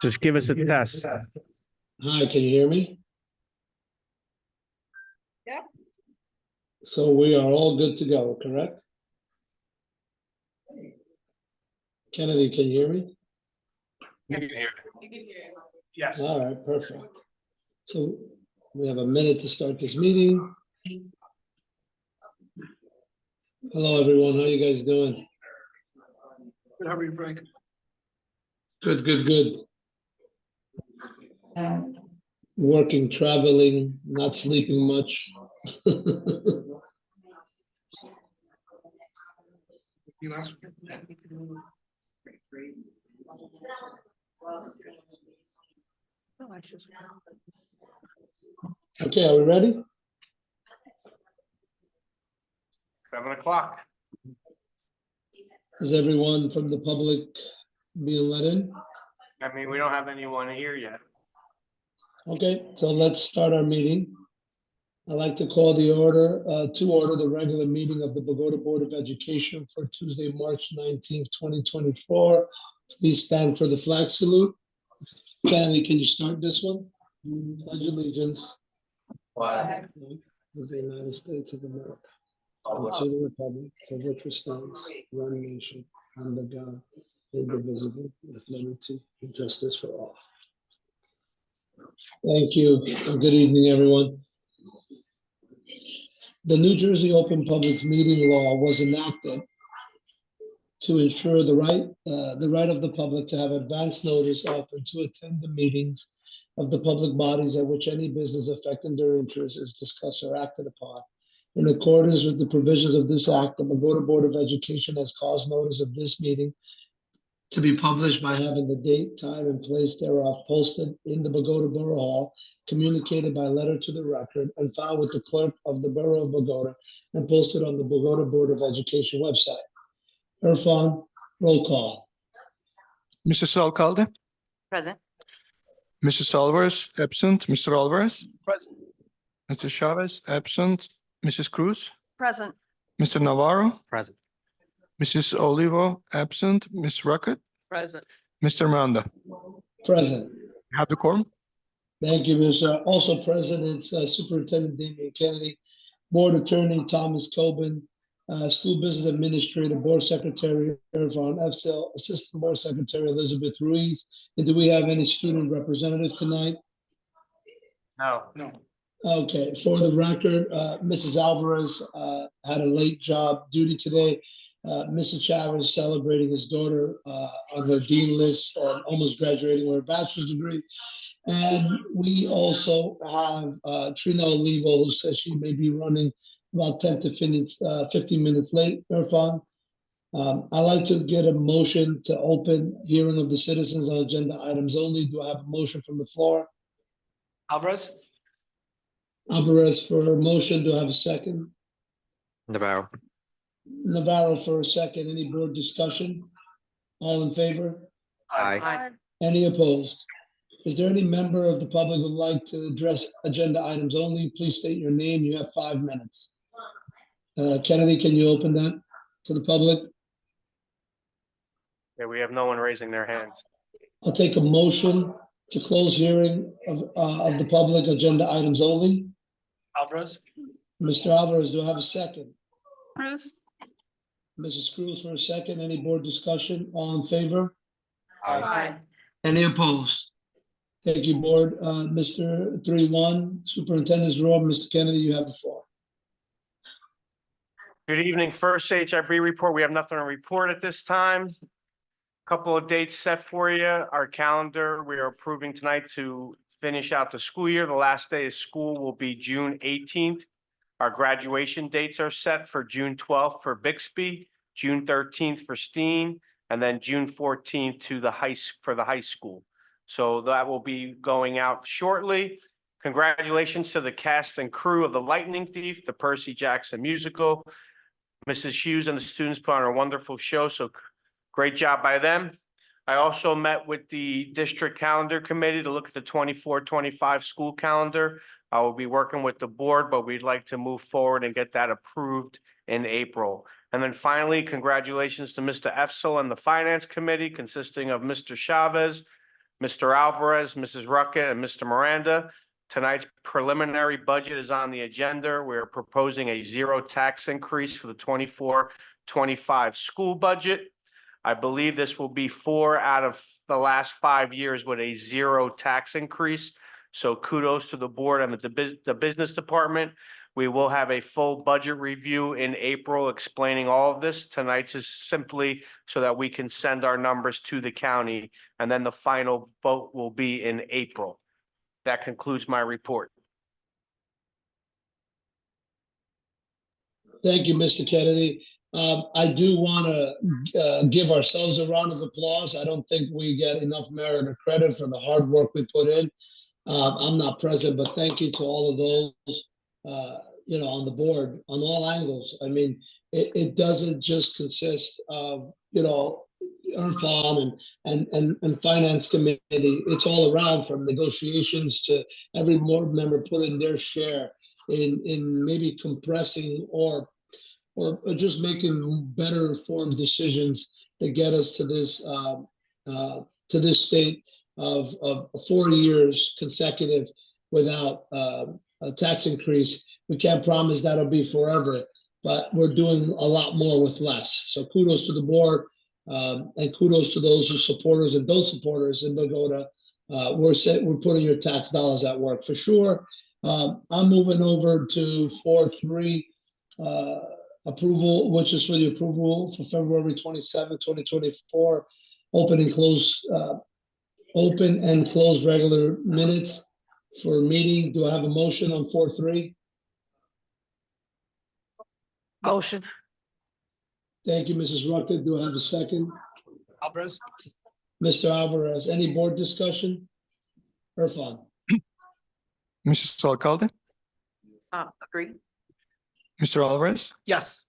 Just give us a test. Hi, can you hear me? Yep. So we are all good to go, correct? Kennedy, can you hear me? You can hear Yes. All right, perfect. So we have a minute to start this meeting. Hello, everyone. How you guys doing? Good, how are you, Frank? Good, good, good. Working, traveling, not sleeping much. Okay, are we ready? 7 o'clock. Is everyone from the public being let in? I mean, we don't have anyone here yet. Okay, so let's start our meeting. I'd like to call to order the regular meeting of the Bogota Board of Education for Tuesday, March 19th, 2024. Please stand for the flag salute. Kennedy, can you start this one? Pledge allegiance Flag. of the United States of America and to the republic for which it stands, one nation, under God, indivisible, with liberty and justice for all. Thank you, and good evening, everyone. The New Jersey Open Public Meeting Law was enacted to ensure the right of the public to have advance notice of and to attend the meetings of the public bodies at which any business affecting their interests is discussed or acted upon. In accordance with the provisions of this act, the Bogota Board of Education has caused notice of this meeting to be published by having the date, time, and place thereof posted in the Bogota Borough Hall, communicated by letter to the record, and filed with the clerk of the Borough of Bogota, and posted on the Bogota Board of Education website. Irfan, roll call. Mrs. Alcalde, Present. Mrs. Alvarez, absent. Mr. Alvarez, Present. Mr. Chavez, absent. Mrs. Cruz, Present. Mr. Navarro, Present. Mrs. Olivo, absent. Ms. Ruckett, Present. Mr. Miranda. Present. Have the quorum? Thank you, Mr. Also present, it's Superintendent Damian Kennedy, Board Attorney Thomas Coben, School Business Administrator, Board Secretary Irfan Efsel, Assistant Board Secretary Elizabeth Ruiz. And do we have any student representatives tonight? No. Okay, for the record, Mrs. Alvarez had a late job duty today. Mrs. Chavez celebrating his daughter on her dean list and almost graduating with her bachelor's degree. And we also have Trina Olivo, who says she may be running about 10 to 15 minutes late. Irfan, I'd like to get a motion to open hearing of the citizens on agenda items only. Do I have a motion from the floor? Alvarez? Alvarez for a motion. Do I have a second? Navarro. Navarro for a second. Any board discussion? All in favor? Aye. Any opposed? Is there any member of the public who would like to address agenda items only? Please state your name. You have 5 minutes. Kennedy, can you open that to the public? Yeah, we have no one raising their hands. I'll take a motion to close hearing of the public agenda items only. Alvarez? Mr. Alvarez, do I have a second? Cruz. Mrs. Cruz for a second. Any board discussion? All in favor? Aye. Any opposed? Thank you, board. Mr. 3-1, Superintendent's Row, Mr. Kennedy, you have the floor. Good evening. First HIB report. We have nothing to report at this time. Couple of dates set for you. Our calendar, we are approving tonight to finish out the school year. The last day of school will be June 18th. Our graduation dates are set for June 12th for Bixby, June 13th for Steen, and then June 14th to the high school. So that will be going out shortly. Congratulations to the cast and crew of The Lightning Thief, the Percy Jackson musical. Mrs. Hughes and the students put on a wonderful show, so great job by them. I also met with the district calendar committee to look at the 24-25 school calendar. I will be working with the board, but we'd like to move forward and get that approved in April. And then finally, congratulations to Mr. Efsel and the Finance Committee consisting of Mr. Chavez, Mr. Alvarez, Mrs. Ruckett, and Mr. Miranda. Tonight's preliminary budget is on the agenda. We are proposing a zero tax increase for the 24-25 school budget. I believe this will be 4 out of the last 5 years with a zero tax increase. So kudos to the board and the business department. We will have a full budget review in April explaining all of this. Tonight's is simply so that we can send our numbers to the county, and then the final vote will be in April. That concludes my report. Thank you, Mr. Kennedy. I do want to give ourselves a round of applause. I don't think we get enough merit or credit for the hard work we put in. I'm not present, but thank you to all of those, on the board, on all angles. I mean, it doesn't just consist of, IRFON and Finance Committee. It's all around, from negotiations to every board member put in their share in maybe compressing or just making better informed decisions to get us to this state of 4 years consecutive without a tax increase. We can't promise that'll be forever, but we're doing a lot more with less. So kudos to the board, and kudos to those who supporters and those supporters in Bogota. We're putting your tax dollars at work for sure. I'm moving over to 4.3 approval, which is for the approval for February 27, 2024, open and close regular minutes for meeting. Do I have a motion on 4.3? Motion. Thank you, Mrs. Rucker. Do I have a second? Alvarez. Mr. Alvarez, any board discussion? Irfan? Mrs. Alcalde, Agree. Mr. Alvarez, Yes.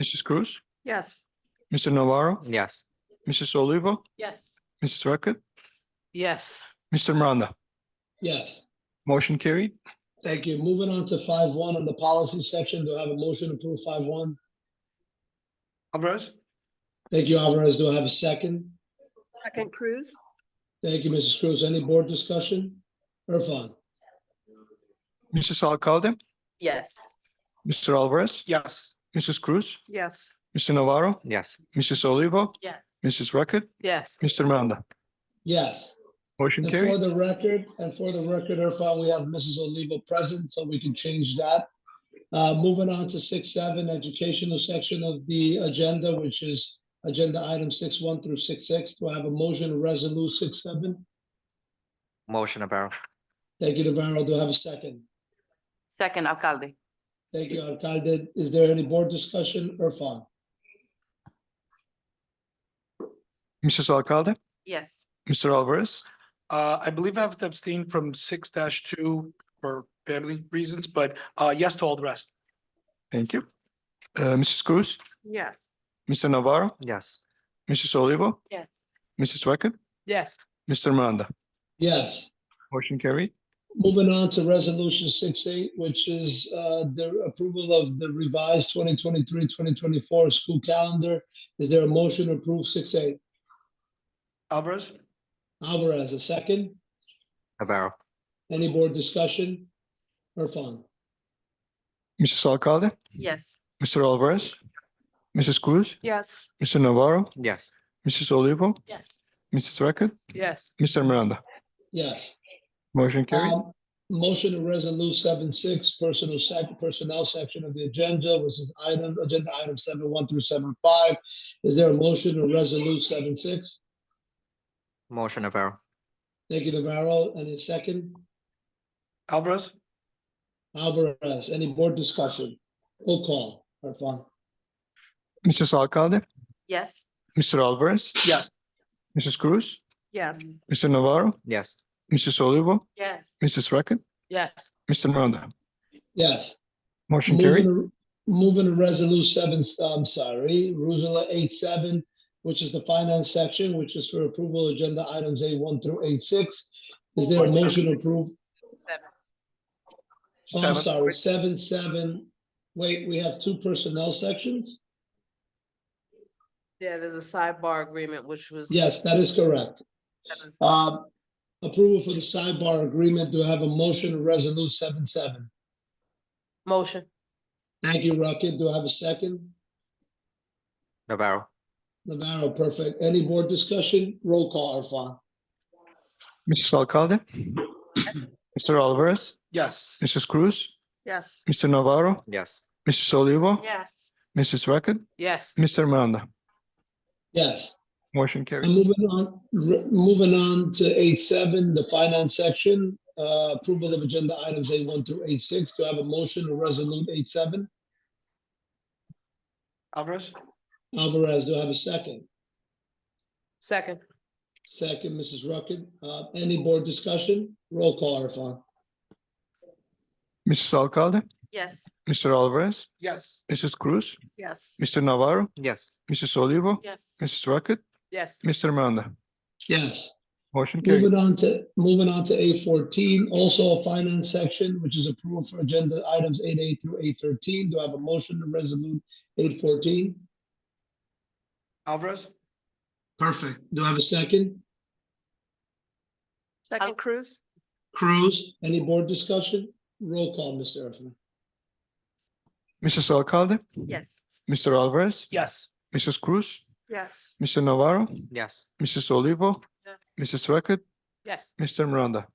Mrs. Cruz, Yes. Mr. Navarro, Yes. Mrs. Olivo, Yes. Mrs. Ruckett, Yes. Mr. Miranda. Yes. Motion carried. Thank you. Moving on to 5.1 on the policy section. Do I have a motion to approve 5.1? Alvarez. Thank you, Alvarez. Do I have a second? Second, Cruz. Thank you, Mrs. Cruz. Any board discussion? Irfan? Mrs. Alcalde, Yes. Mr. Alvarez, Yes. Mrs. Cruz, Yes. Mr. Navarro, Yes. Mrs. Olivo, Yes. Mrs. Ruckett, Yes. Mr. Miranda. Yes. Motion And for carried. the record, Irfan, we have Mrs. Olivo present, so we can change that. Moving on to 6.7, educational section of the agenda, which is agenda item 6.1 through 6.6. Do I have a motion to resolute 6.7? Motion, Navarro. Thank you, Navarro. Do I have a second? Second, Alcalde. Thank you, Alcalde. Is there any board discussion? Irfan? Mrs. Alcalde, Yes. Mr. Alvarez, I believe I have to abstain from 6-2 for family reasons, but yes to all the rest. thank you. Mrs. Cruz, Yes. Mr. Navarro, Yes. Mrs. Olivo, Yes. Mrs. Ruckett, Yes. Mr. Miranda. Yes. Motion carried. Moving on to resolution 6.8, which is the approval of the revised 2023-2024 school calendar. Is there a motion to approve 6.8? Alvarez. Alvarez, a second. Navarro. Any board discussion? Irfan? Mrs. Alcalde, Yes. Mr. Alvarez, Mrs. Cruz, Yes. Mr. Navarro, Yes. Mrs. Olivo, Yes. Mrs. Ruckett, Yes. Mr. Miranda. Yes. Motion carried. Motion to resolute 7.6, personnel section of the agenda, which is agenda item 7.1 through 7.5. Is there a motion to resolute 7.6? Motion, Navarro. Thank you, Navarro. Any second? Alvarez. Alvarez, any board discussion? Roll call. Irfan? Mrs. Alcalde, Yes. Mr. Alvarez, Yes. Mrs. Cruz, Yes. Mr. Navarro, Yes. Mrs. Olivo, Yes. Mrs. Ruckett, Yes. Mr. Miranda. Yes. Motion carried. Moving to resolute 8.7, which is the finance section, which is for approval agenda items 8.1 through 8.6. Is there a motion to approve? Seven. Oh, I'm sorry, 7.7. Wait, we have two personnel sections? Yeah, there's a sidebar agreement, which was. Yes, that is correct. 7. Approval for the sidebar agreement. Do I have a motion to resolute 7-7? Motion. Thank you, Rocket. Do I have a second? Navarro. Navarro, perfect. Any board discussion? Roll call, Irfan. Mrs. Alcalde, Mr. Alvarez, Yes. Mrs. Cruz, Yes. Mr. Navarro, Yes. Mrs. Olivo, Yes. Mrs. Reckett, Yes. Mr. Miranda. Yes. Motion And carried. moving on to 8-7, the finance section, approval of agenda items 8-1 through 8-6. Do I have a motion to resolute 8-7? Alvarez? Alvarez, do I have a second? Second. Second, Mrs. Ruckett. Any board discussion? Roll call, Irfan. Mrs. Alcalde, Yes. Mr. Alvarez, Yes. Mrs. Cruz, Yes. Mr. Navarro, Yes. Mrs. Olivo, Yes. Mrs. Reckett, Yes. Mr. Miranda. Yes. Motion carried. Moving on to 8-14, also a finance section, which is approval for agenda items 8-8 through 8-13. Do I have a motion to resolute 8-14? Alvarez? Perfect. Do I have a second? Second. Cruz. Cruz, any board discussion? Roll call, Mr. Irfan. Mrs. Alcalde, Yes. Mr. Alvarez, Yes. Mrs. Cruz, Yes. Mr. Navarro, Yes. Mrs. Olivo, Yes. Mrs. Reckett, Yes. Mr. Miranda.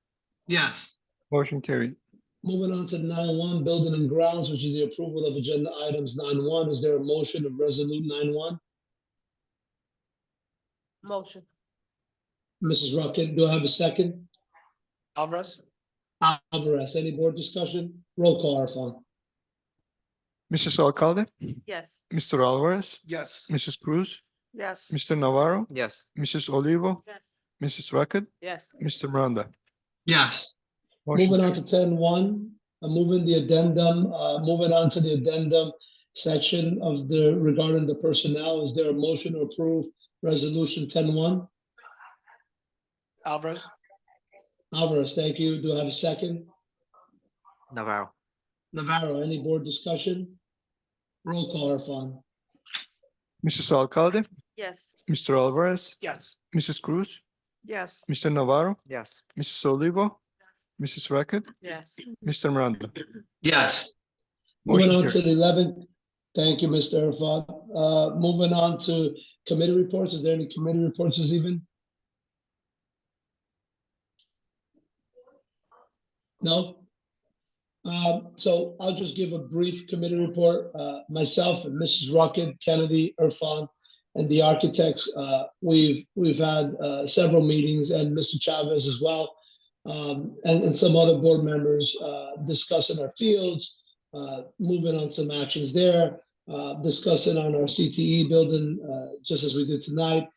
Yes. Motion carried. Moving on to 9-1, building and grounds, which is the approval of agenda items 9-1. Is there a motion to resolute 9-1? Motion. Mrs. Rocket, do I have a second? Alvarez? Alvarez, any board discussion? Roll call, Irfan. Mrs. Alcalde, Yes. Mr. Alvarez, Yes. Mrs. Cruz, Yes. Mr. Navarro, Yes. Mrs. Olivo, Yes. Mrs. Reckett, Yes. Mr. Miranda. Yes. Motion Moving on carried. to 10-1, moving the addendum, moving on to the addendum section of the regarding the personnel. Is there a motion to approve resolution 10-1? Alvarez? Alvarez, thank you. Do I have a second? Navarro. Navarro, any board discussion? Roll call, Irfan. Mrs. Alcalde, Yes. Mr. Alvarez, Yes. Mrs. Cruz, Yes. Mr. Navarro, Yes. Mrs. Olivo, Mrs. Reckett, Yes. Mr. Miranda. Yes. Moving Motion on to carried. the 11th. Thank you, Mr. Irfan. Moving on to committee reports. Is there any committee reports this evening? No? So I'll just give a brief committee report. Myself and Mrs. Rocket, Kennedy, Irfan, and the architects, we've had several meetings, and Mr. Chavez as well, and some other board members discussing our fields, moving on some actions there, discussing on our CTE building, just as we did tonight,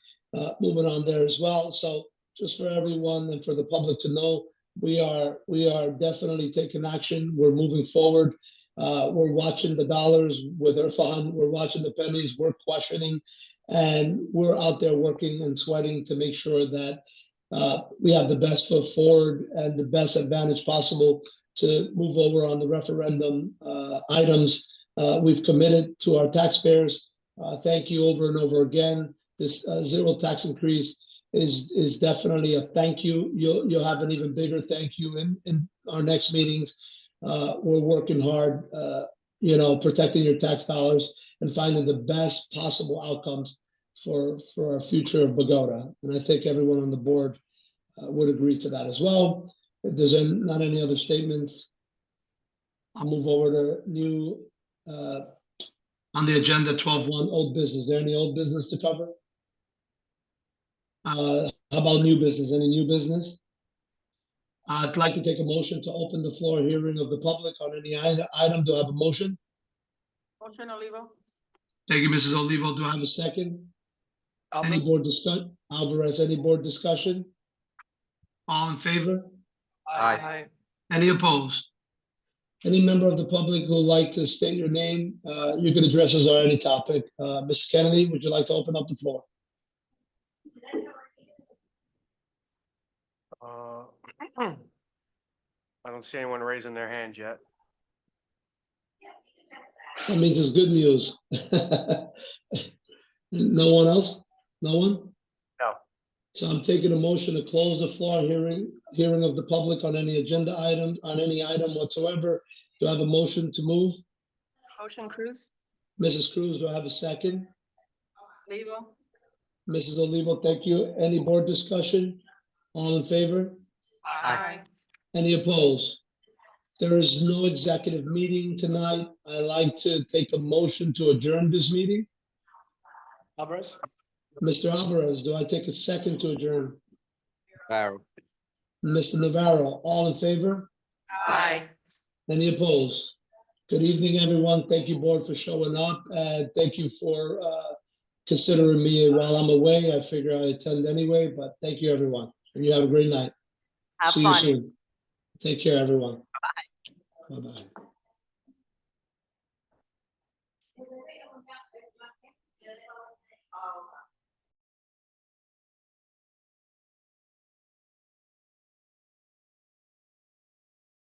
moving on there as well. So just for everyone and for the public to know, we are definitely taking action. We're moving forward. We're watching the dollars with Irfan. We're watching the pennies. We're questioning, and we're out there working and sweating to make sure that we have the best foot forward and the best advantage possible to move over on the referendum items. We've committed to our taxpayers. Thank you over and over again. This zero tax increase is definitely a thank you. You'll have an even bigger thank you in our next meetings. We're working hard, protecting your tax dollars and finding the best possible outcomes for our future of Bogota. And I think everyone on the board would agree to that as well. If there's not any other statements, I'll move over to new on the agenda 12-1, old business. Is there any old business to cover? How about new business? Any new business? I'd like to take a motion to open the floor hearing of the public on any item. Do I have a motion? Motion, Olivo. Thank you, Mrs. Olivo. Do I have a second? Any Alvarez? board discussion? Alvarez, any board discussion? All in favor? Aye. Any opposed? Any member of the public who would like to state your name, you can address us on any topic. Mr. Kennedy, would you like to open up the floor? I don't see anyone raising their hand yet. That means it's good news. No one else? No one? No. So I'm taking a motion to close the floor hearing of the public on any agenda item, on any item whatsoever. Do I have a motion to move? Motion Cruz? Mrs. Cruz, do I have a second? Olivo? Mrs. Olivo, thank you. Any board discussion? All in favor? Aye. Any opposed? There is no executive meeting tonight. I'd like to take a motion to adjourn this meeting. Alvarez? Mr. Alvarez, do I take a second to adjourn? Navarro. Mr. Navarro, all in favor? Aye. Any opposed? Good evening, everyone. Thank you, board, for showing up. Thank you for considering me while I'm away. I figure I attend anyway, but thank you, everyone. And you have a great night. Have See you fun. soon. Take care, everyone. Bye-bye.